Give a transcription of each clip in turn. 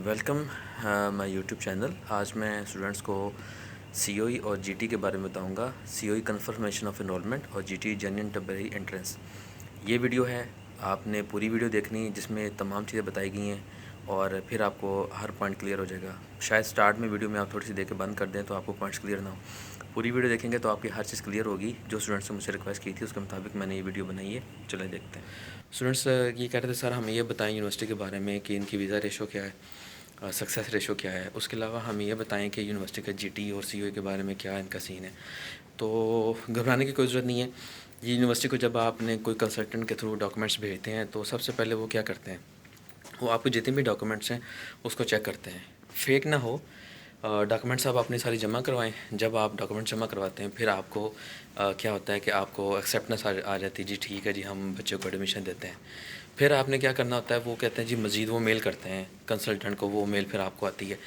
Welcome my YouTube channel. आज मैं students को सीओई और जीटी के बारे में बताऊंगा। सीओई कंफर्मेशन ऑफ एनरोलमेंट और जीटी जेन्युइन टेम्परेरी एंट्रेंस। ये वीडियो है, आपने पूरी वीडियो देखनी जिसमें तमाम चीज़ें बताई गई हैं और फिर आपको हर पॉइंट क्लियर हो जाएगा। शायद स्टार्ट में वीडियो में आप थोड़ी सी देख के बंद कर दें तो आपको पॉइंट्स क्लियर ना हो। पूरी वीडियो देखेंगे तो आपकी हर चीज़ क्लियर होगी। जो स्टूडेंट्स ने मुझसे रिक्वेस्ट की थी उसके मुताबिक मैंने ये वीडियो बनाई है। चलिए देखते हैं। स्टूडेंट्स ये कह रहे थे सर हमें ये बताएं यूनिवर्सिटी के बारे में कि इनकी वीज़ा रेशो क्या है, सक्सेस रेशो क्या है। उसके अलावा हम ये बताएं कि यूनिवर्सिटी का जीटी और सीओई के बारे में क्या इनका सीन है। तो घबराने की कोई ज़रूरत नहीं है। ये यूनिवर्सिटी को जब आपने कोई कंसल्टेंट के थ्रू डॉक्यूमेंट्स भेजते हैं तो सबसे पहले वो क्या करते हैं, वो आपके जितने भी डॉक्यूमेंट्स हैं उसको चेक करते हैं, फेक ना हो। डॉक्यूमेंट्स आप अपनी सारी जमा करवाएं। जब आप डॉक्यूमेंट जमा करवाते हैं फिर आपको क्या होता है कि आपको एक्सेप्टेंस आ जाती है, जी ठीक है जी हम बच्चों को एडमिशन देते हैं। फिर आपने क्या करना होता है, वो कहते हैं जी मज़ीद वो मेल करते हैं कंसल्टेंट को, वो मेल फिर आपको आती है।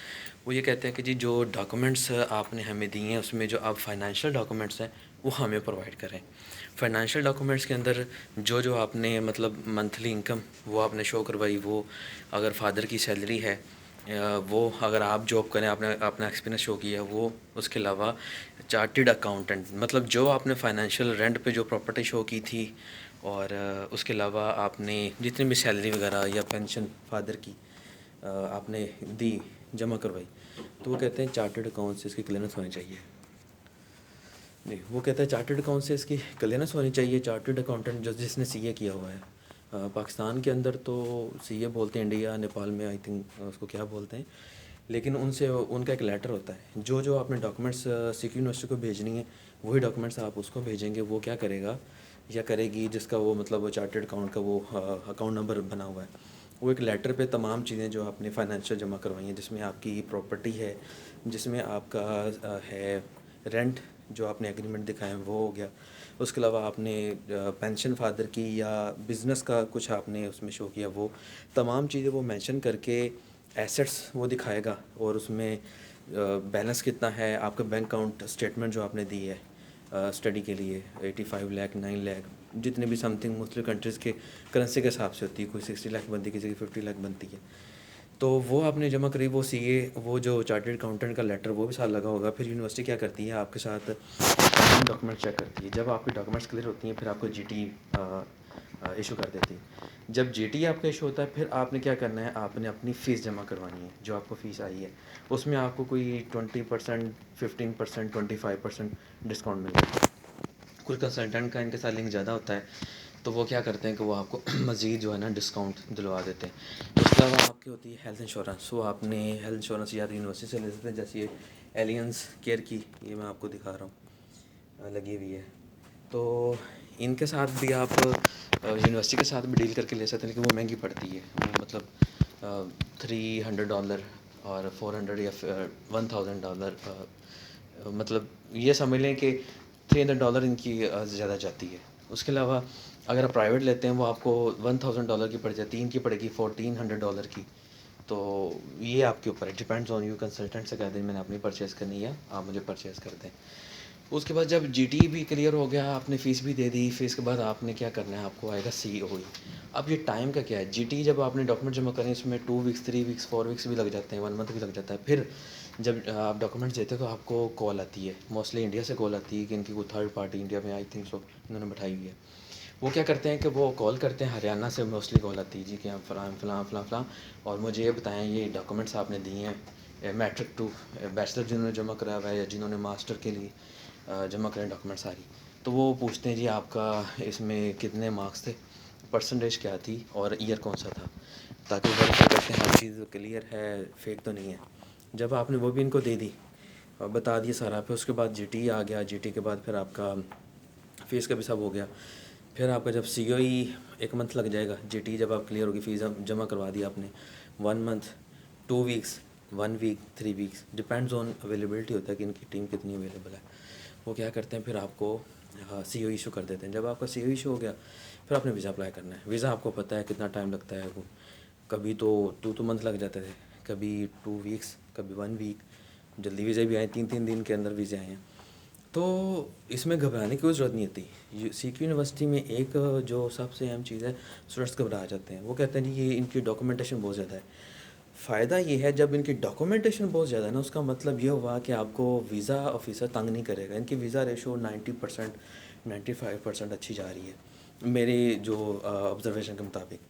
वो ये कहते हैं कि जी जो डॉक्यूमेंट्स आपने हमें दिए हैं उसमें जो आप फाइनेंशियल डॉक्यूमेंट्स हैं वो हमें प्रोवाइड करें। फाइनेंशियल डॉक्यूमेंट्स के अंदर जो जो आपने मतलब मंथली इनकम वो आपने शो करवाई, वो अगर फादर की सैलरी है वो अगर आप जॉब करें, आपने अपना एक्सपीरियंस शो किया वो। उसके अलावा चार्टेड अकाउंटेंट मतलब जो आपने फाइनेंशियल रेंट पे जो प्रॉपर्टी शो की थी, और उसके अलावा आपने जितनी भी सैलरी वगैरह या पेंशन फादर की आपने दी, जमा करवाई, तो वो कहते हैं चार्टेड अकाउंट से इसकी क्लियरेंस होनी चाहिए। नहीं, वो कहता है चार्टेड अकाउंट से इसकी क्लियरेंस होनी चाहिए। चार्टेड अकाउंटेंट जो जिसने सीए किया हुआ है, पाकिस्तान के अंदर तो सीए बोलते हैं, इंडिया नेपाल में आई थिंक उसको क्या बोलते हैं, लेकिन उनसे उनका एक लेटर होता है। जो जो आपने डॉक्यूमेंट्स सीक्यू यूनिवर्सिटी को भेजनी है वही डॉक्यूमेंट्स आप उसको भेजेंगे। वो क्या करेगा या करेगी जिसका वो मतलब वो चार्टेड अकाउंट का वो अकाउंट नंबर बना हुआ है, वो एक लेटर पे तमाम चीज़ें जो आपने फाइनेंशियल जमा करवाई हैं, जिसमें आपकी प्रॉपर्टी है, जिसमें आपका है रेंट, जो आपने एग्रीमेंट दिखाए हैं वो हो गया। उसके अलावा आपने पेंशन फादर की या बिज़नेस का कुछ आपने उसमें शो किया, वो तमाम चीज़ें वो मेंशन करके एसेट्स वो दिखाएगा। और उसमें बैलेंस कितना है, आपका बैंक अकाउंट स्टेटमेंट जो आपने दी है स्टडी के लिए 85 लाख 9 लाख जितने भी समथिंग मुख्तलिफ कंट्रीज़ के करेंसी के हिसाब से होती है, कोई 60 लाख बनती है, किसी की 50 लाख बनती है, तो वो आपने जमा करी। वो सीए वो जो चार्टर्ड अकाउंटेंट का लेटर वो भी साथ लगा होगा। फिर यूनिवर्सिटी क्या करती है, आपके साथ डॉक्यूमेंट चेक करती है। जब आपकी डॉक्यूमेंट्स क्लियर होती हैं फिर आपको जीटी इशू कर देती है। जब जीटी आपका इशू होता है फिर आपने क्या करना है, आपने अपनी फ़ीस जमा करवानी है। जो आपको फ़ीस आई है उसमें आपको कोई 20%, 15%, 25% डिस्काउंट मिलेगा। कुछ कंसल्टेंट का इनके साथ लिंक ज़्यादा होता है तो वो क्या करते हैं कि वो आपको मज़ीद जो है ना डिस्काउंट दिलवा देते हैं। उसके अलावा आपकी होती है हेल्थ इंश्योरेंस। वो आपने हेल्थ इंश्योरेंस या तो यूनिवर्सिटी से ले सकते हैं, जैसे ये एलियंस केयर की, ये मैं आपको दिखा रहा हूँ लगी हुई है। तो इनके साथ भी आप यूनिवर्सिटी के साथ भी डील करके ले सकते हैं, लेकिन वो महंगी पड़ती है। वो मतलब $300 और 400 या $1000, मतलब ये समझ लें कि $300 इनकी ज़्यादा जाती है। उसके अलावा अगर आप प्राइवेट लेते हैं वो आपको $1000 की पड़ जाती है, इनकी पड़ेगी $1400 की। तो ये आपके ऊपर है, डिपेंड्स ऑन यू। कंसल्टेंट से कह दें मैंने अपनी परचेज़ करनी है, आप मुझे परचेज़ कर दें। उसके बाद जब जीटी भी क्लियर हो गया, आपने फ़ीस भी दे दी, फ़ीस के बाद आपने क्या करना है, आपको आएगा सीओई। अब ये टाइम का क्या है, जीटी जब आपने डॉक्यूमेंट जमा करें इसमें 2 वीक्स 3 वीक्स 4 वीक्स भी लग जाते हैं, 1 मंथ भी लग जाता है। फिर जब आप डॉक्यूमेंट्स देते हो तो आपको कॉल आती है, मोस्टली इंडिया से कॉल आती है कि इनकी कोई थर्ड पार्टी इंडिया में आई थिंक सो इन्होंने बैठाई हुई है। वो क्या करते हैं कि वो कॉल करते हैं, हरियाणा से मोस्टली कॉल आती है जी कि आप फ़लाँ फ़लाँ फ़लाँ फ़लाँ, और मुझे ये बताएं ये डॉक्यूमेंट्स आपने दिए हैं मैट्रिक टू बैचलर जिन्होंने जमा कराया हुआ है या जिन्होंने मास्टर के लिए जमा करें डॉक्यूमेंट सारी। तो वो पूछते हैं जी आपका इसमें कितने मार्क्स थे, परसेंटेज क्या थी और ईयर कौन सा था, ताकि वो वेरीफाई करते हैं हर चीज़ क्लियर है, फेक तो नहीं है। जब आपने वो भी इनको दे दी और बता दिया सारा, फिर उसके बाद जीटी आ गया। जीटी के बाद फिर आपका फ़ीस का भी सब हो गया। फिर आपका जब सीओई 1 मंथ लग जाएगा। जीटी जब आप क्लियर होगी, फ़ीस जमा करवा दी आपने, 1 month, 2 weeks, 1 week, 3 weeks, depends on availability होता है कि इनकी टीम कितनी अवेलेबल है। वो क्या करते हैं फिर आपको सीओ इशू कर देते हैं। जब आपका सीओ इशू हो गया फिर आपने वीज़ा अप्लाई करना है। वीज़ा आपको पता है कितना टाइम लगता है, वो कभी तो 2 मंथ लग जाते थे, कभी 2 वीक्स, कभी 1 वीक। जल्दी वीज़े भी आए, 3-3 दिन के अंदर वीज़े आए हैं। तो इसमें घबराने की कोई ज़रूरत नहीं होती। सीक्यू यूनिवर्सिटी में एक जो सबसे अहम चीज़ है, स्टूडेंट्स घबरा जाते हैं। वो कहते हैं जी ये इनकी डॉक्यूमेंटेशन बहुत ज़्यादा है। फ़ायदा ये है जब इनकी डॉक्यूमेंटेशन बहुत ज़्यादा है ना, उसका मतलब ये हुआ कि आपको वीज़ा ऑफिसर तंग नहीं करेगा। इनकी वीज़ा रेशो 90% 95% अच्छी जा रही है मेरी जो ऑब्ज़र्वेशन के मुताबिक।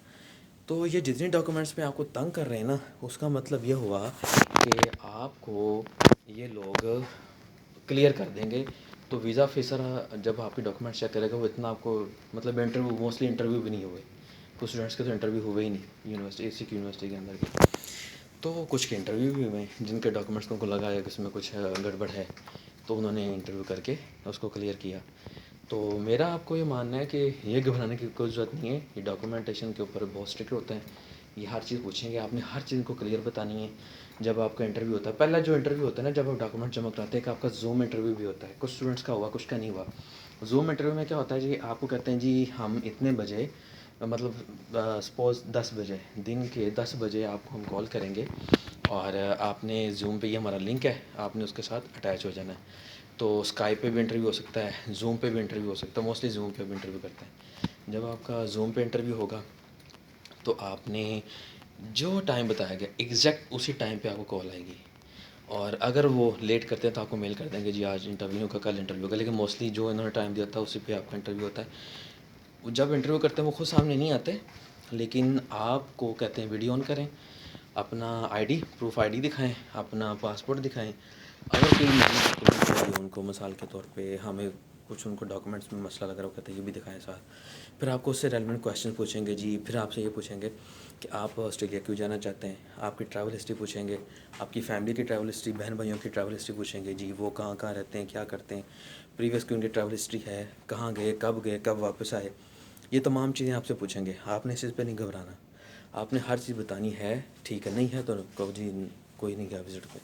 तो ये जितने डॉक्यूमेंट्स पे आपको तंग कर रहे हैं ना, उसका मतलब ये हुआ कि आपको ये लोग क्लियर कर देंगे। तो वीज़ा ऑफिसर जब आपके डॉक्यूमेंट चेक करेगा, वो इतना आपको मतलब इंटरव्यू, मोस्टली इंटरव्यू भी नहीं हुए, कुछ स्टूडेंट्स के तो इंटरव्यू हुए ही नहीं यूनिवर्सिटी, इसी की यूनिवर्सिटी के अंदर के। तो कुछ के इंटरव्यू भी हुए जिनके डॉक्यूमेंट्स को उनको लगा है कि उसमें कुछ गड़बड़ है, तो उन्होंने इंटरव्यू करके उसको क्लियर किया। तो मेरा आपको ये मानना है कि ये घबराने की कोई ज़रूरत नहीं है। ये डॉक्यूमेंटेशन के ऊपर बहुत स्ट्रिक्ट होते हैं। ये हर चीज़ पूछेंगे, आपने हर चीज़ को क्लियर बतानी है। जब आपका इंटरव्यू होता है, पहला जो इंटरव्यू होता है ना, जब आप डॉक्यूमेंट जमा कराते हैं, कि आपका ज़ूम इंटरव्यू भी होता है। कुछ स्टूडेंट्स का हुआ, कुछ का नहीं हुआ। ज़ूम इंटरव्यू में क्या होता है जी, आपको कहते हैं जी हम इतने बजे, मतलब सपोज़ 10 बजे, दिन के 10 बजे आपको हम कॉल करेंगे और आपने ज़ूम पे, ये हमारा लिंक है, आपने उसके साथ अटैच हो जाना है। तो स्काइप पे भी इंटरव्यू हो सकता है, ज़ूम पे भी इंटरव्यू हो सकता है, मोस्टली ज़ूम पे भी इंटरव्यू करते हैं। जब आपका ज़ूम पे इंटरव्यू होगा, तो आपने जो टाइम बताया गया एग्जैक्ट उसी टाइम पे आपको कॉल आएगी। और अगर वो लेट करते हैं तो आपको मेल कर देंगे जी आज इंटरव्यू होगा, कल इंटरव्यू होगा। लेकिन मोस्टली जो इन्होंने टाइम दिया था उसी पे आपका इंटरव्यू होता है। वो जब इंटरव्यू करते हैं वो खुद सामने नहीं आते, लेकिन आपको कहते हैं वीडियो ऑन करें, अपना आईडी, प्रूफ आईडी दिखाएं, अपना पासपोर्ट दिखाएं। अगर कोई नहीं डॉक्यूमेंट चाहिए उनको, मिसाल के तौर पे हमें कुछ उनको डॉक्यूमेंट्स में मसला लग रहा है, वो कहते हैं ये भी दिखाएं साथ। फिर आपको उससे रेलेवेंट क्वेश्चन पूछेंगे जी। फिर आपसे ये पूछेंगे कि आप ऑस्ट्रेलिया क्यों जाना चाहते हैं, आपकी ट्रैवल हिस्ट्री पूछेंगे, आपकी फैमिली की ट्रैवल हिस्ट्री, बहन भाइयों की ट्रैवल हिस्ट्री पूछेंगे जी, वो कहाँ कहाँ रहते हैं, क्या करते हैं, प्रीवियस की उनकी ट्रैवल हिस्ट्री है, कहाँ गए, कब वापस आए। ये तमाम चीज़ें आपसे पूछेंगे। आपने इस चीज़ पे नहीं घबराना, आपने हर चीज़ बतानी है। ठीक है, नहीं है तो कहो जी कोई नहीं गया विज़िट पे।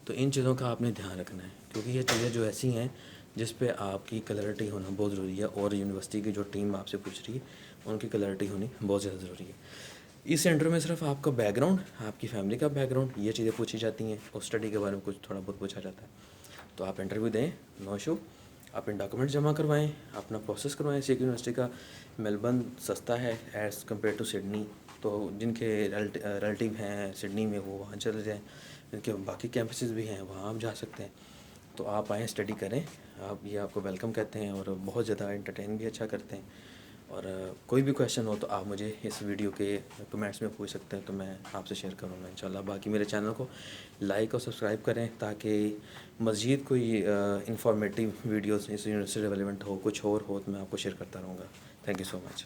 तो इन चीज़ों का आपने ध्यान रखना है, क्योंकि ये चीज़ें जो ऐसी हैं जिस पे आपकी क्लैरिटी होना बहुत ज़रूरी है, और यूनिवर्सिटी की जो टीम आपसे पूछ रही है उनकी क्लैरिटी होनी बहुत ज़्यादा ज़रूरी है। इस इंटरव्यू में सिर्फ आपका बैकग्राउंड, आपकी फैमिली का बैकग्राउंड, ये चीज़ें पूछी जाती हैं, और स्टडी के बारे में कुछ थोड़ा बहुत पूछा जाता है। तो आप इंटरव्यू दें, नो इशू। अपने डॉक्यूमेंट जमा करवाएं, अपना प्रोसेस करवाएं। सिख यूनिवर्सिटी का मेलबर्न सस्ता है एज़ कम्पेयर टू सिडनी। तो जिनके रिलेटिव हैं सिडनी में, वो वहाँ चले जाएँ। जिनके बाकी कैंपसेस भी हैं वहाँ आप जा सकते हैं। तो आप आएँ, स्टडी करें। आप, ये आपको वेलकम कहते हैं, और बहुत ज़्यादा एंटरटेन भी अच्छा करते हैं। और कोई भी क्वेश्चन हो तो आप मुझे इस वीडियो के कमेंट्स में पूछ सकते हैं, तो मैं आपसे शेयर करूँगा इंशाल्लाह। बाकी मेरे चैनल को लाइक और सब्सक्राइब करें, ताकि मज़ीद कोई इंफॉर्मेटिव वीडियोस इस यूनिवर्सिटी से रिलेवेंट हो, कुछ और हो, तो मैं आपको शेयर करता रहूँगा। Thank you so much.